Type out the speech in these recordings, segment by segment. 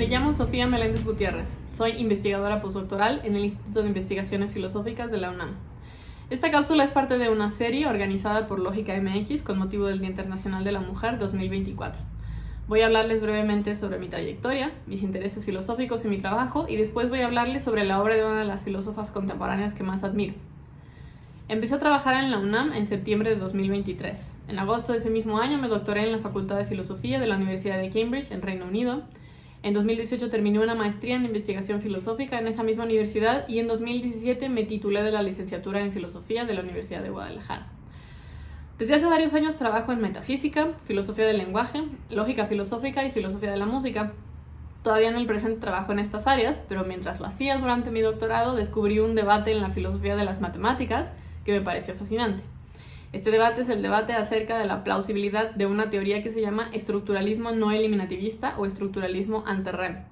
Me llamo Sofía Meléndez Gutiérrez. Soy investigadora postdoctoral en el Instituto de Investigaciones Filosóficas de la UNAM. Esta cápsula es parte de una serie organizada por Lógica MX con motivo del Día Internacional de la Mujer 2024. Voy a hablarles brevemente sobre mi trayectoria, mis intereses filosóficos y mi trabajo, y después voy a hablarles sobre la obra de una de las filósofas contemporáneas que más admiro. Empecé a trabajar en la UNAM en septiembre de 2023. En agosto de ese mismo año me doctoré en la Facultad de Filosofía de la Universidad de Cambridge, en Reino Unido. En 2018 terminé una maestría en investigación filosófica en esa misma universidad y en 2017 me titulé de la licenciatura en filosofía de la Universidad de Guadalajara. Desde hace varios años trabajo en metafísica, filosofía del lenguaje, lógica filosófica y filosofía de la música. Todavía en el presente trabajo en estas áreas, pero mientras lo hacía durante mi doctorado descubrí un debate en la filosofía de las matemáticas que me pareció fascinante. Este debate es el debate acerca de la plausibilidad de una teoría que se llama estructuralismo no eliminativista o estructuralismo ante-REM.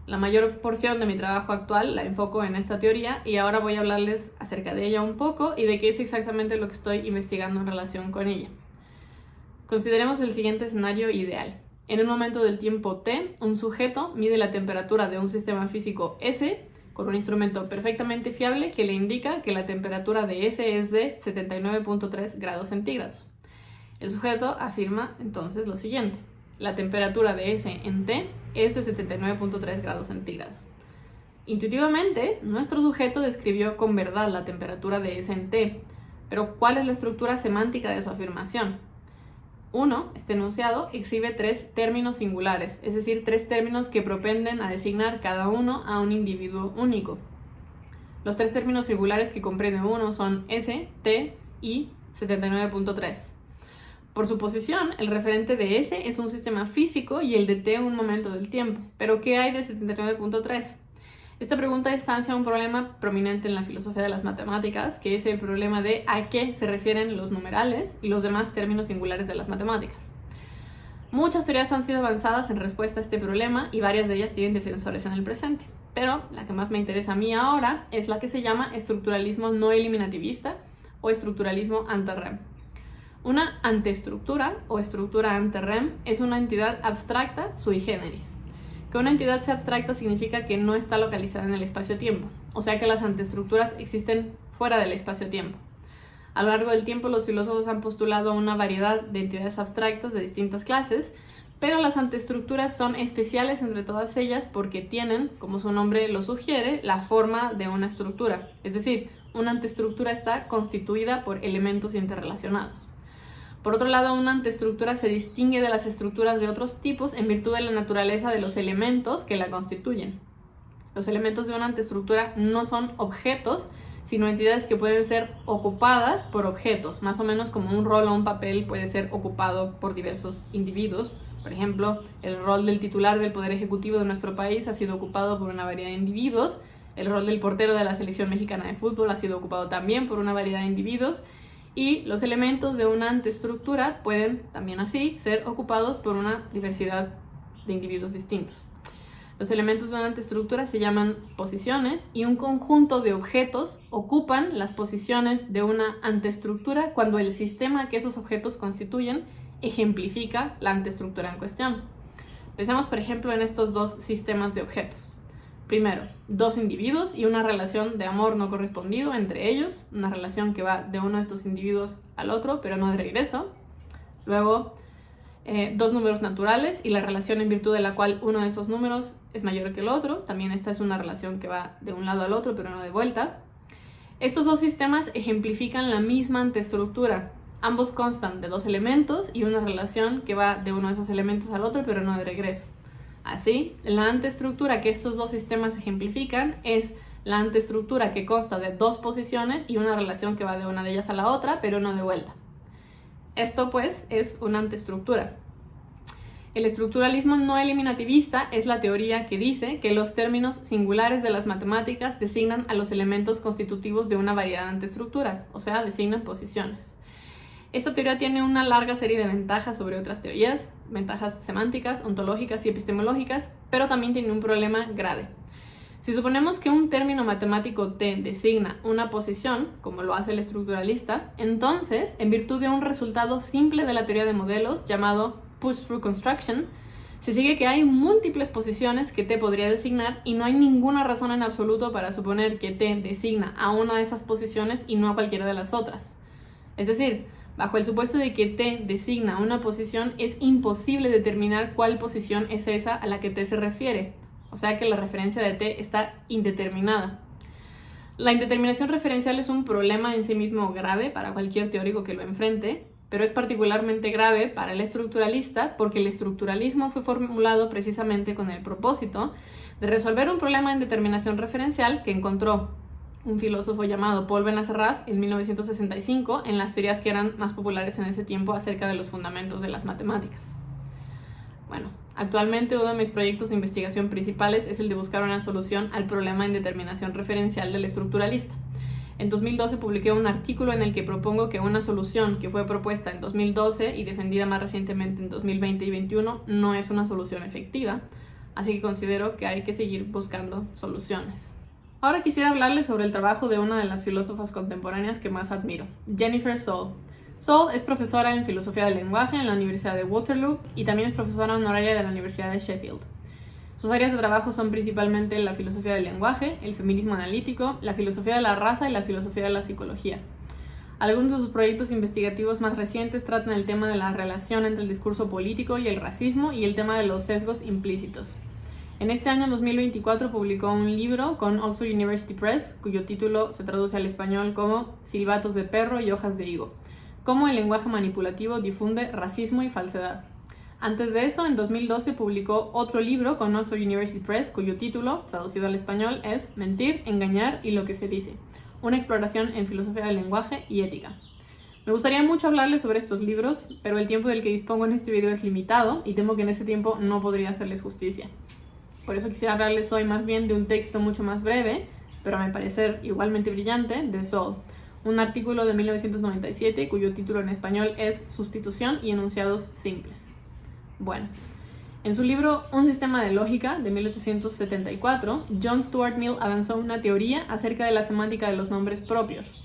La mayor porción de mi trabajo actual la enfoco en esta teoría y ahora voy a hablarles acerca de ella un poco y de qué es exactamente lo que estoy investigando en relación con ella. Consideremos el siguiente escenario ideal. En un momento del tiempo t, un sujeto mide la temperatura de un sistema físico S con un instrumento perfectamente fiable que le indica que la temperatura de S es de 79.3 grados centígrados. El sujeto afirma entonces lo siguiente: la temperatura de S en T es de 79.3 grados centígrados. Intuitivamente, nuestro sujeto describió con verdad la temperatura de S en T, pero ¿cuál es la estructura semántica de su afirmación? 1. Este enunciado exhibe tres términos singulares, es decir, tres términos que propenden a designar cada uno a un individuo único. Los tres términos singulares que comprende uno son S, T y 79.3. Por su posición, el referente de S es un sistema físico y el de T un momento del tiempo. ¿Pero qué hay de 79.3? Esta pregunta estancia un problema prominente en la filosofía de las matemáticas, que es el problema de a qué se refieren los numerales y los demás términos singulares de las matemáticas. Muchas teorías han sido avanzadas en respuesta a este problema y varias de ellas tienen defensores en el presente. Pero la que más me interesa a mí ahora es la que se llama estructuralismo no eliminativista o estructuralismo ante-REM. Una anteestructura o estructura ante-REM es una entidad abstracta sui generis. Que una entidad sea abstracta significa que no está localizada en el espacio-tiempo, o sea que las anteestructuras existen fuera del espacio-tiempo. A lo largo del tiempo los filósofos han postulado una variedad de entidades abstractas de distintas clases, pero las anteestructuras son especiales entre todas ellas porque tienen, como su nombre lo sugiere, la forma de una estructura, es decir, una anteestructura está constituida por elementos interrelacionados. Por otro lado, una anteestructura se distingue de las estructuras de otros tipos en virtud de la naturaleza de los elementos que la constituyen. Los elementos de una anteestructura no son objetos, sino entidades que pueden ser ocupadas por objetos, más o menos como un rol o un papel puede ser ocupado por diversos individuos. Por ejemplo, el rol del titular del Poder Ejecutivo de nuestro país ha sido ocupado por una variedad de individuos, el rol del portero de la Selección Mexicana de Fútbol ha sido ocupado también por una variedad de individuos, y los elementos de una anteestructura pueden también así ser ocupados por una diversidad de individuos distintos. Los elementos de una anteestructura se llaman posiciones y un conjunto de objetos ocupan las posiciones de una anteestructura cuando el sistema que esos objetos constituyen ejemplifica la anteestructura en cuestión. Pensemos, por ejemplo, en estos dos sistemas de objetos. Primero, dos individuos y una relación de amor no correspondido entre ellos, una relación que va de uno de estos individuos al otro, pero no de regreso. Luego, dos números naturales y la relación en virtud de la cual uno de esos números es mayor que el otro. También esta es una relación que va de un lado al otro, pero no de vuelta. Estos dos sistemas ejemplifican la misma anteestructura. Ambos constan de dos elementos y una relación que va de uno de esos elementos al otro, pero no de regreso. Así, la anteestructura que estos dos sistemas ejemplifican es la anteestructura que consta de dos posiciones y una relación que va de una de ellas a la otra, pero no de vuelta. Esto, pues, es una anteestructura. El estructuralismo no eliminativista es la teoría que dice que los términos singulares de las matemáticas designan a los elementos constitutivos de una variedad de anteestructuras, o sea, designan posiciones. Esta teoría tiene una larga serie de ventajas sobre otras teorías, ventajas semánticas, ontológicas y epistemológicas, pero también tiene un problema grave. Si suponemos que un término matemático T designa una posición, como lo hace el estructuralista, entonces, en virtud de un resultado simple de la teoría de modelos llamado push-through construction, Se sigue que hay múltiples posiciones que T podría designar y no hay ninguna razón en absoluto para suponer que T designa a una de esas posiciones y no a cualquiera de las otras. Es decir, bajo el supuesto de que T designa a una posición, es imposible determinar cuál posición es esa a la que T se refiere, o sea que la referencia de T está indeterminada. La indeterminación referencial es un problema en sí mismo grave para cualquier teórico que lo enfrente, pero es particularmente grave para el estructuralista porque el estructuralismo fue formulado precisamente con el propósito de resolver un problema en determinación referencial que encontró un filósofo llamado Paul Benacerraf en 1965 en las teorías que eran más populares en ese tiempo acerca de los fundamentos de las matemáticas. Bueno, actualmente uno de mis proyectos de investigación principales es el de buscar una solución al problema en determinación referencial del estructuralista. En 2012 publiqué un artículo en el que propongo que una solución que fue propuesta en 2012 y defendida más recientemente en 2020 y 2021 no es una solución efectiva, así que considero que hay que seguir buscando soluciones. Ahora quisiera hablarles sobre el trabajo de una de las filósofas contemporáneas que más admiro, Jennifer Sohl. Sohl es profesora en filosofía del lenguaje en la Universidad de Waterloo y también es profesora honoraria de la Universidad de Sheffield. Sus áreas de trabajo son principalmente la filosofía del lenguaje, el feminismo analítico, la filosofía de la raza y la filosofía de la psicología. Algunos de sus proyectos investigativos más recientes tratan el tema de la relación entre el discurso político y el racismo y el tema de los sesgos implícitos. En este año 2024 publicó un libro con Oxford University Press, cuyo título se traduce al español como Silbatos de perro y hojas de higo, cómo el lenguaje manipulativo difunde racismo y falsedad. Antes de eso, en 2012 publicó otro libro con Oxford University Press, cuyo título, traducido al español, es Mentir, engañar y lo que se dice, una exploración en filosofía del lenguaje y ética. Me gustaría mucho hablarles sobre estos libros, pero el tiempo del que dispongo en este video es limitado y temo que en ese tiempo no podría hacerles justicia. Por eso quisiera hablarles hoy más bien de un texto mucho más breve, pero a mi parecer igualmente brillante, de Sohl, un artículo de 1997 cuyo título en español es Sustitución y enunciados simples. Bueno, en su libro Un sistema de lógica, de 1874, John Stuart Mill avanzó una teoría acerca de la semántica de los nombres propios.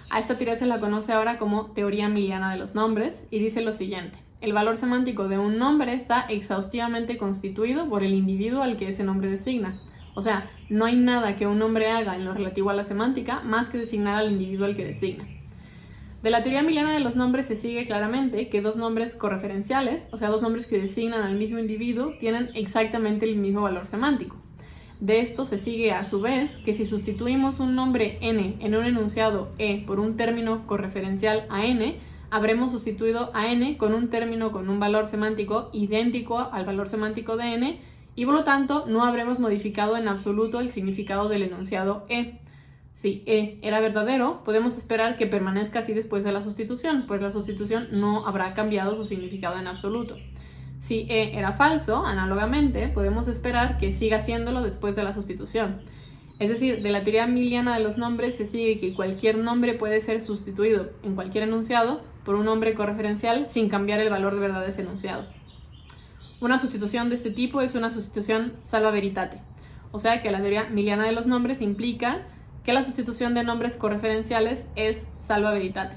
A esta teoría se la conoce ahora como teoría miliana de los nombres y dice lo siguiente: el valor semántico de un nombre está exhaustivamente constituido por el individuo al que ese nombre designa. O sea, no hay nada que un nombre haga en lo relativo a la semántica más que designar al individuo al que designa. De la teoría miliana de los nombres se sigue claramente que dos nombres correferenciales, o sea, dos nombres que designan al mismo individuo, tienen exactamente el mismo valor semántico. De esto se sigue a su vez que si sustituimos un nombre n en un enunciado e por un término correferencial a n, habremos sustituido a n con un término con un valor semántico idéntico al valor semántico de n y por lo tanto no habremos modificado en absoluto el significado del enunciado e. Si e era verdadero, podemos esperar que permanezca así después de la sustitución, pues la sustitución no habrá cambiado su significado en absoluto. Si e era falso, análogamente, podemos esperar que siga siéndolo después de la sustitución. Es decir, de la teoría miliana de los nombres se sigue que cualquier nombre puede ser sustituido en cualquier enunciado por un nombre correferencial sin cambiar el valor de verdad de ese enunciado. Una sustitución de este tipo es una sustitución salva veritate, o sea que la teoría miliana de los nombres implica que la sustitución de nombres correferenciales es salva veritate.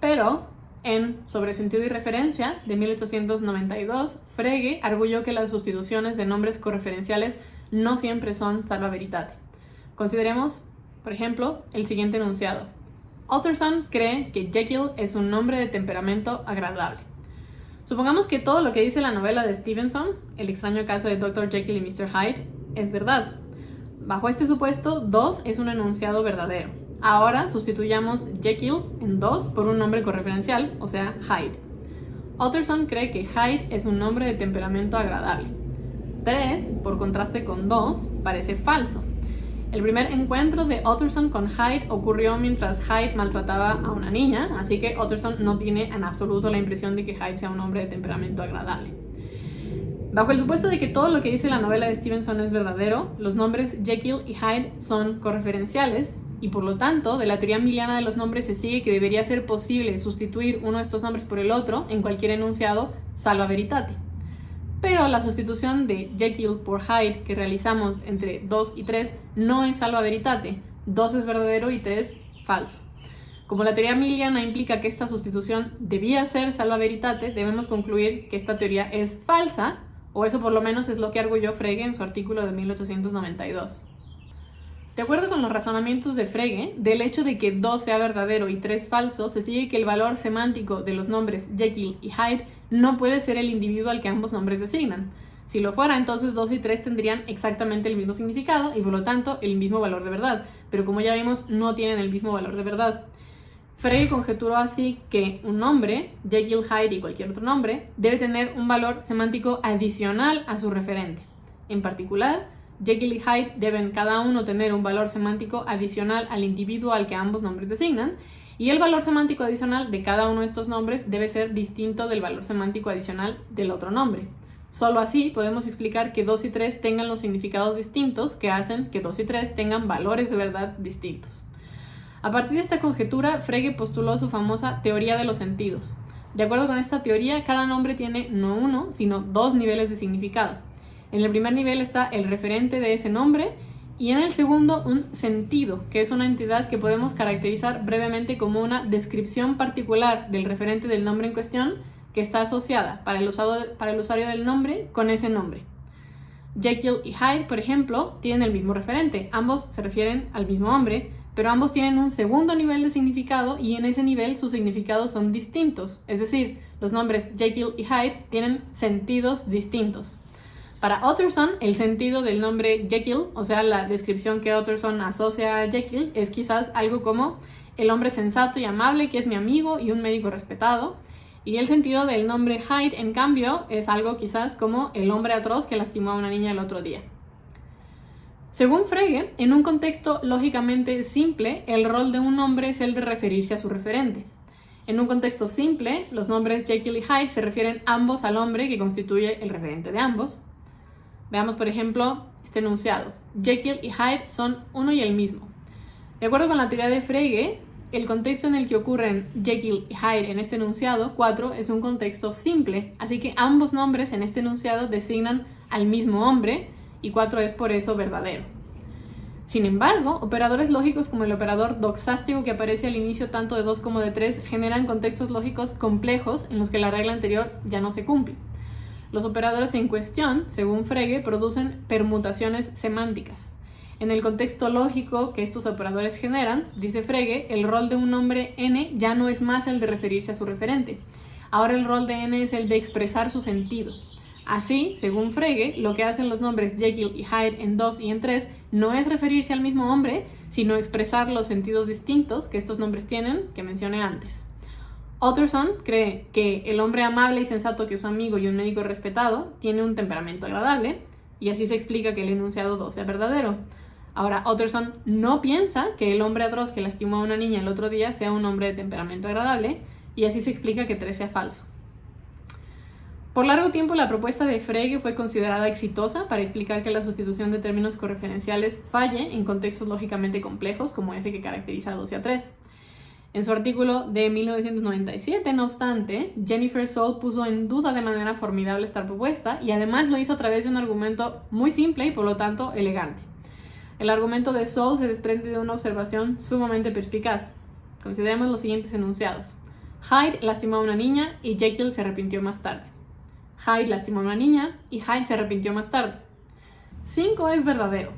Pero en Sobre sentido y referencia, de 1892, Frege arguyó que las sustituciones de nombres correferenciales no siempre son salva veritate. Consideremos, por ejemplo, el siguiente enunciado. Utterson cree que Jekyll es un nombre de temperamento agradable. Supongamos que todo lo que dice la novela de Stevenson, El extraño caso de Dr. Jekyll y Mr. Hyde, es verdad. Bajo este supuesto, 2 es un enunciado verdadero. Ahora sustituyamos Jekyll en 2 por un nombre correferencial, o sea, Hyde. Utterson cree que Hyde es un nombre de temperamento agradable. 3, por contraste con 2, parece falso. El primer encuentro de Utterson con Hyde ocurrió mientras Hyde maltrataba a una niña, así que Utterson no tiene en absoluto la impresión de que Hyde sea un hombre de temperamento agradable. Bajo el supuesto de que todo lo que dice la novela de Stevenson es verdadero, los nombres Jekyll y Hyde son correferenciales y por lo tanto de la teoría miliana de los nombres se sigue que debería ser posible sustituir uno de estos nombres por el otro en cualquier enunciado salva veritate. Pero la sustitución de Jekyll por Hyde que realizamos entre 2 y 3 no es salva veritate, 2 es verdadero y 3 falso. Como la teoría miliana implica que esta sustitución debía ser salva veritate, debemos concluir que esta teoría es falsa, o eso por lo menos es lo que arguyó Frege en su artículo de 1892. De acuerdo con los razonamientos de Frege, del hecho de que 2 sea verdadero y 3 falso, se sigue que el valor semántico de los nombres Jekyll y Hyde no puede ser el individuo al que ambos nombres designan. Si lo fuera, entonces 2 y 3 tendrían exactamente el mismo significado y por lo tanto el mismo valor de verdad, pero como ya vimos, no tienen el mismo valor de verdad. Frege conjeturó así que un nombre, Jekyll, Hyde y cualquier otro nombre, debe tener un valor semántico adicional a su referente. En particular, Jekyll y Hyde deben cada uno tener un valor semántico adicional al individuo al que ambos nombres designan, y el valor semántico adicional de cada uno de estos nombres debe ser distinto del valor semántico adicional del otro nombre. Solo así podemos explicar que 2 y 3 tengan los significados distintos que hacen que 2 y 3 tengan valores de verdad distintos. A partir de esta conjetura, Frege postuló su famosa teoría de los sentidos. De acuerdo con esta teoría, cada nombre tiene no uno, sino 2 niveles de significado. En el primer nivel está el referente de ese nombre y en el segundo un sentido, que es una entidad que podemos caracterizar brevemente como una descripción particular del referente del nombre en cuestión que está asociada para el usuario del nombre con ese nombre. Jekyll y Hyde, por ejemplo, tienen el mismo referente, ambos se refieren al mismo hombre, pero ambos tienen un segundo nivel de significado y en ese nivel sus significados son distintos, es decir, los nombres Jekyll y Hyde tienen sentidos distintos. Para Utterson, el sentido del nombre Jekyll, o sea, la descripción que Utterson asocia a Jekyll, es quizás algo como el hombre sensato y amable que es mi amigo y un médico respetado, y el sentido del nombre Hyde, en cambio, es algo quizás como el hombre atroz que lastimó a una niña el otro día. Según Frege, en un contexto lógicamente simple, el rol de un nombre es el de referirse a su referente. En un contexto simple, los nombres Jekyll y Hyde se refieren ambos al hombre que constituye el referente de ambos. Veamos, por ejemplo, este enunciado. Jekyll y Hyde son uno y el mismo. De acuerdo con la teoría de Frege, el contexto en el que ocurren Jekyll y Hyde en este enunciado 4 es un contexto simple, así que ambos nombres en este enunciado designan al mismo hombre, y 4 es por eso verdadero. Sin embargo, operadores lógicos como el operador doxástico que aparece al inicio tanto de 2 como de 3 generan contextos lógicos complejos en los que la regla anterior ya no se cumple. Los operadores en cuestión, según Frege, producen permutaciones semánticas. En el contexto lógico que estos operadores generan, dice Frege, el rol de un nombre n ya no es más el de referirse a su referente. Ahora el rol de n es el de expresar su sentido. Así, según Frege, lo que hacen los nombres Jekyll y Hyde en 2 y en 3 no es referirse al mismo hombre, sino expresar los sentidos distintos que estos nombres tienen, que mencioné antes. Utterson cree que el hombre amable y sensato que es su amigo y un médico respetado tiene un temperamento agradable, y así se explica que el enunciado 2 sea verdadero. Ahora, Utterson no piensa que el hombre atroz que lastimó a una niña el otro día sea un hombre de temperamento agradable, y así se explica que 3 sea falso. Por largo tiempo la propuesta de Frege fue considerada exitosa para explicar que la sustitución de términos correferenciales falle en contextos lógicamente complejos como ese que caracteriza a 2 y a 3. En su artículo de 1997, no obstante, Jennifer Soule puso en duda de manera formidable esta propuesta y además lo hizo a través de un argumento muy simple y por lo tanto elegante. El argumento de Soule se desprende de una observación sumamente perspicaz. Consideremos los siguientes enunciados. Hyde lastimó a una niña y Jekyll se arrepintió más tarde. Hyde lastimó a una niña y Hyde se arrepintió más tarde. 5 es verdadero.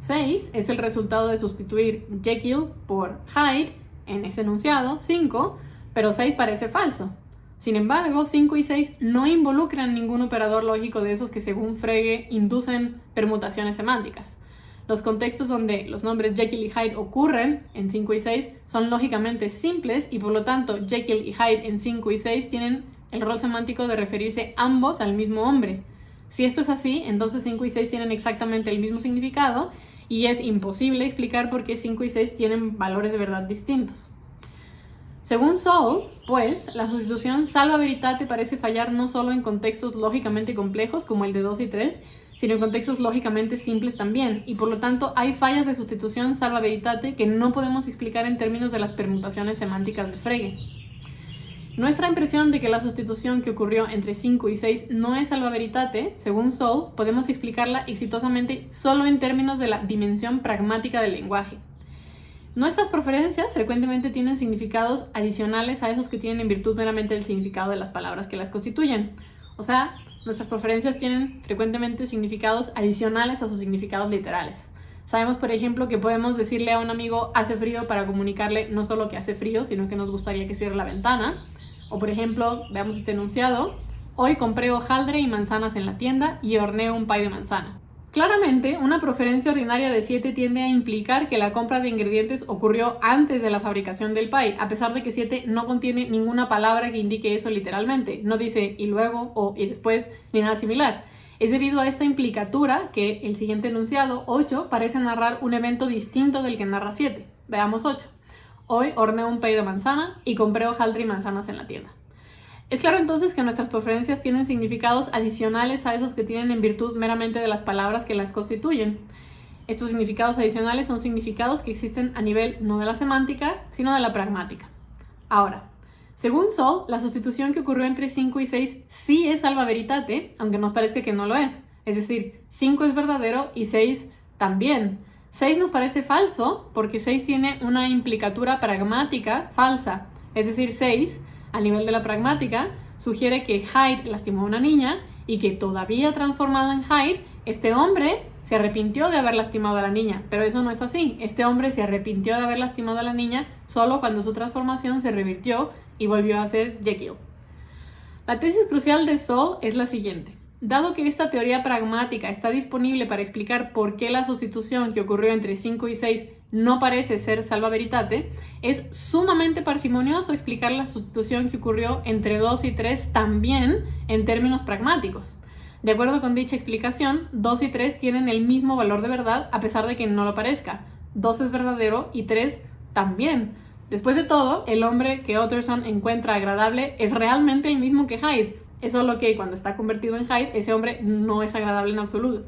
6 es el resultado de sustituir Jekyll por Hyde en ese enunciado, 5, pero 6 parece falso. Sin embargo, 5 y 6 no involucran ningún operador lógico de esos que según Frege inducen permutaciones semánticas. Los contextos donde los nombres Jekyll y Hyde ocurren en 5 y 6 son lógicamente simples y por lo tanto Jekyll y Hyde en 5 y 6 tienen el rol semántico de referirse ambos al mismo hombre. Si esto es así, entonces 5 y 6 tienen exactamente el mismo significado y es imposible explicar por qué 5 y 6 tienen valores de verdad distintos. Según Soule, pues, la sustitución salva veritate parece fallar no solo en contextos lógicamente complejos como el de 2 y 3, sino en contextos lógicamente simples también, y por lo tanto hay fallas de sustitución salva veritate que no podemos explicar en términos de las permutaciones semánticas de Frege. Nuestra impresión de que la sustitución que ocurrió entre 5 y 6 no es salva veritate, según Soule, podemos explicarla exitosamente solo en términos de la dimensión pragmática del lenguaje. Nuestras preferencias frecuentemente tienen significados adicionales a esos que tienen en virtud meramente del significado de las palabras que las constituyen. O sea, Nuestras preferencias tienen frecuentemente significados adicionales a sus significados literales. Sabemos, por ejemplo, que podemos decirle a un amigo hace frío para comunicarle no solo que hace frío, sino que nos gustaría que cierre la ventana. O, por ejemplo, veamos este enunciado: hoy compré hojaldre y manzanas en la tienda y horneé un pay de manzana. Claramente, una preferencia ordinaria de 7 tiende a implicar que la compra de ingredientes ocurrió antes de la fabricación del pie, a pesar de que 7 no contiene ninguna palabra que indique eso literalmente. No dice y luego o y después ni nada similar. Es debido a esta implicatura que el siguiente enunciado, 8, parece narrar un evento distinto del que narra 7. Veamos 8. Hoy horneé un pay de manzana y compré hojaldre y manzanas en la tienda. Es claro entonces que nuestras preferencias tienen significados adicionales a esos que tienen en virtud meramente de las palabras que las constituyen. Estos significados adicionales son significados que existen a nivel no de la semántica, sino de la pragmática. Ahora, según Sol, la sustitución que ocurrió entre 5 y 6 sí es alba veritate, aunque nos parezca que no lo es. Es decir, 5 es verdadero y 6 también. 6 nos parece falso porque 6 tiene una implicatura pragmática falsa. Es decir, 6... a nivel de la pragmática, sugiere que Hyde lastimó a una niña y que todavía transformado en Hyde, este hombre se arrepintió de haber lastimado a la niña. Pero eso no es así. Este hombre se arrepintió de haber lastimado a la niña solo cuando su transformación se revirtió y volvió a ser Jekyll. La tesis crucial de Sol es la siguiente. Dado que esta teoría pragmática está disponible para explicar por qué la sustitución que ocurrió entre 5 y 6 no parece ser salva veritate, es sumamente parsimonioso explicar la sustitución que ocurrió entre 2 y 3 también en términos pragmáticos. De acuerdo con dicha explicación, 2 y 3 tienen el mismo valor de verdad a pesar de que no lo parezca. 2 es verdadero y 3 también. Después de todo, el hombre que Utterson encuentra agradable es realmente el mismo que Hyde. Es solo que cuando está convertido en Hyde, ese hombre no es agradable en absoluto.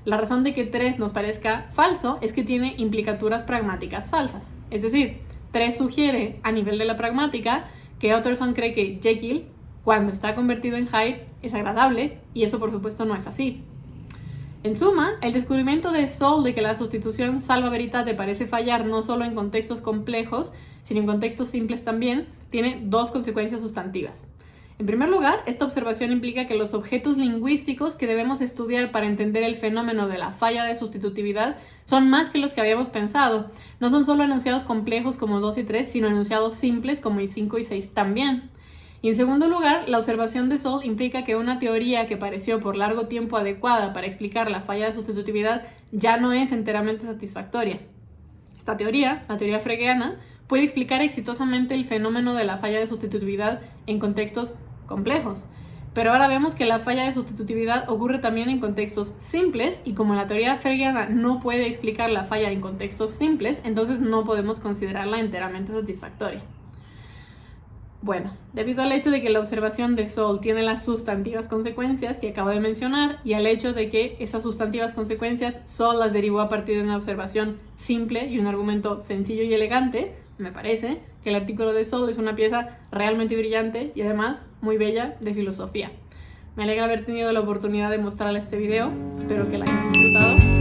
La razón de que 3 nos parezca falso es que tiene implicaturas pragmáticas falsas. Es decir, 3 sugiere a nivel de la pragmática que Utterson cree que Jekyll, cuando está convertido en Hyde, es agradable, y eso por supuesto no es así. En suma, el descubrimiento de Sol de que la sustitución salva veritate parece fallar no solo en contextos complejos, sino en contextos simples también, tiene dos consecuencias sustantivas. En primer lugar, esta observación implica que los objetos lingüísticos que debemos estudiar para entender el fenómeno de la falla de sustitutividad son más que los que habíamos pensado. No son solo enunciados complejos como 2 y 3, sino enunciados simples como 5 y 6 también. Y en segundo lugar, la observación de Sol implica que una teoría que pareció por largo tiempo adecuada para explicar la falla de sustitutividad ya no es enteramente satisfactoria. Esta teoría, la teoría fregeana, puede explicar exitosamente el fenómeno de la falla de sustitutividad en contextos complejos. Pero ahora vemos que la falla de sustitutividad ocurre también en contextos simples, y como la teoría fregeana no puede explicar la falla en contextos simples, entonces no podemos considerarla enteramente satisfactoria. Bueno, debido al hecho de que la observación de Sol tiene las sustantivas consecuencias que acabo de mencionar, y al hecho de que esas sustantivas consecuencias Sol las derivó a partir de una observación simple y un argumento sencillo y elegante, me parece que el artículo de Sol es una pieza realmente brillante y además muy bella de filosofía. Me alegra haber tenido la oportunidad de mostrarle este video, espero que la hayan disfrutado.